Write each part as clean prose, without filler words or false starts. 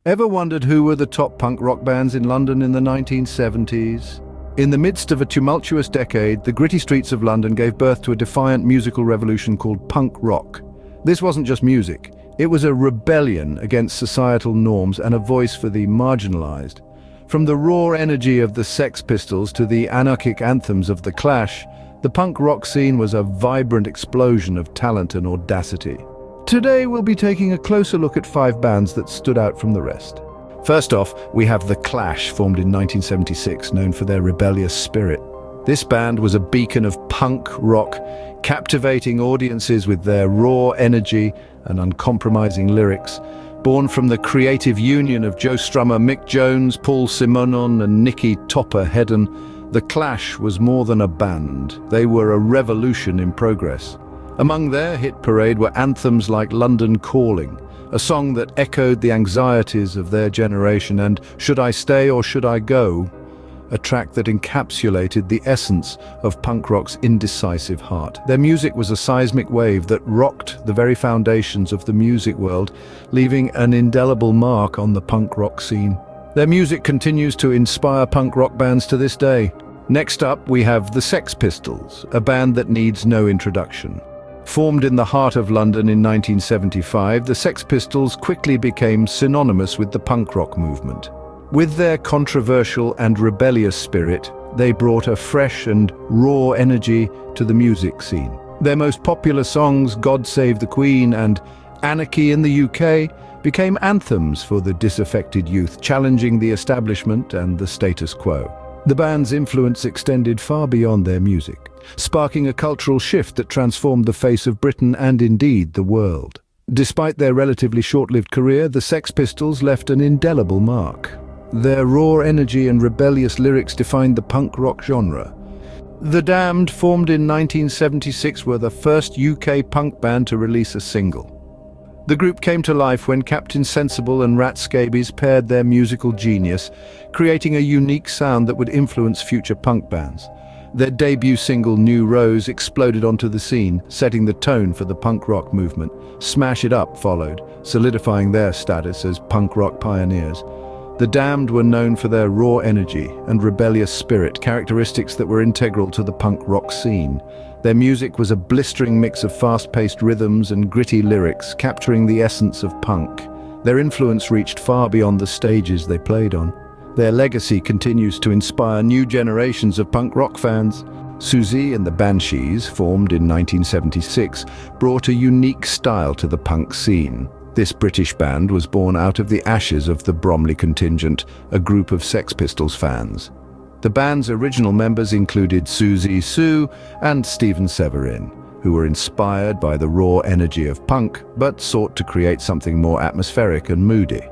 Ever wondered who were the top punk rock bands in London in the 1970s? In the midst of a tumultuous decade, the gritty streets of London gave birth to a defiant musical revolution called punk rock. This wasn't just music. It was a rebellion against societal norms and a voice for the marginalized. From the raw energy of the Sex Pistols to the anarchic anthems of The Clash, the punk rock scene was a vibrant explosion of talent and audacity. Today we'll be taking a closer look at 5 bands that stood out from the rest. First off, we have The Clash, formed in 1976, known for their rebellious spirit. This band was a beacon of punk rock, captivating audiences with their raw energy and uncompromising lyrics. Born from the creative union of Joe Strummer, Mick Jones, Paul Simonon and Nicky Topper Hedden, The Clash was more than a band. They were a revolution in progress. Among their hit parade were anthems like London Calling, a song that echoed the anxieties of their generation, and Should I Stay or Should I Go, a track that encapsulated the essence of punk rock's indecisive heart. Their music was a seismic wave that rocked the very foundations of the music world, leaving an indelible mark on the punk rock scene. Their music continues to inspire punk rock bands to this day. Next up, we have the Sex Pistols, a band that needs no introduction. Formed in the heart of London in 1975, the Sex Pistols quickly became synonymous with the punk rock movement. With their controversial and rebellious spirit, they brought a fresh and raw energy to the music scene. Their most popular songs, God Save the Queen and Anarchy in the UK, became anthems for the disaffected youth, challenging the establishment and the status quo. The band's influence extended far beyond their music, sparking a cultural shift that transformed the face of Britain and indeed the world. Despite their relatively short-lived career, the Sex Pistols left an indelible mark. Their raw energy and rebellious lyrics defined the punk rock genre. The Damned, formed in 1976, were the first UK punk band to release a single. The group came to life when Captain Sensible and Rat Scabies paired their musical genius, creating a unique sound that would influence future punk bands. Their debut single, New Rose, exploded onto the scene, setting the tone for the punk rock movement. Smash It Up followed, solidifying their status as punk rock pioneers. The Damned were known for their raw energy and rebellious spirit, characteristics that were integral to the punk rock scene. Their music was a blistering mix of fast-paced rhythms and gritty lyrics, capturing the essence of punk. Their influence reached far beyond the stages they played on. Their legacy continues to inspire new generations of punk rock fans. Siouxsie and the Banshees, formed in 1976, brought a unique style to the punk scene. This British band was born out of the ashes of the Bromley Contingent, a group of Sex Pistols fans. The band's original members included Siouxsie Sue and Stephen Severin, who were inspired by the raw energy of punk, but sought to create something more atmospheric and moody.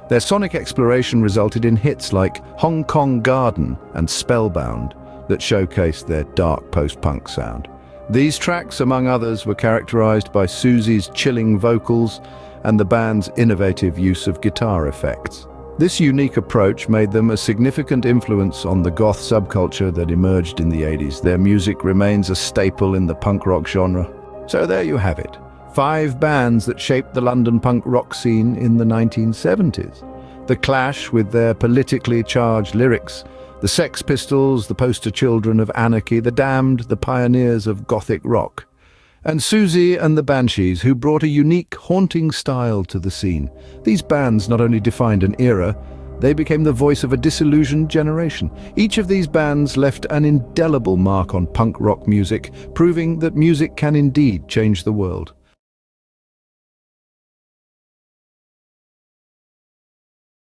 Their sonic exploration resulted in hits like Hong Kong Garden and Spellbound that showcased their dark post-punk sound. These tracks, among others, were characterized by Siouxsie's chilling vocals and the band's innovative use of guitar effects. This unique approach made them a significant influence on the goth subculture that emerged in the 80s. Their music remains a staple in the punk rock genre. So there you have it. 5 bands that shaped the London punk rock scene in the 1970s. The Clash, with their politically charged lyrics, the Sex Pistols, the poster children of anarchy, the Damned, the pioneers of gothic rock, and Siouxsie and the Banshees, who brought a unique, haunting style to the scene. These bands not only defined an era, they became the voice of a disillusioned generation. Each of these bands left an indelible mark on punk rock music, proving that music can indeed change the world.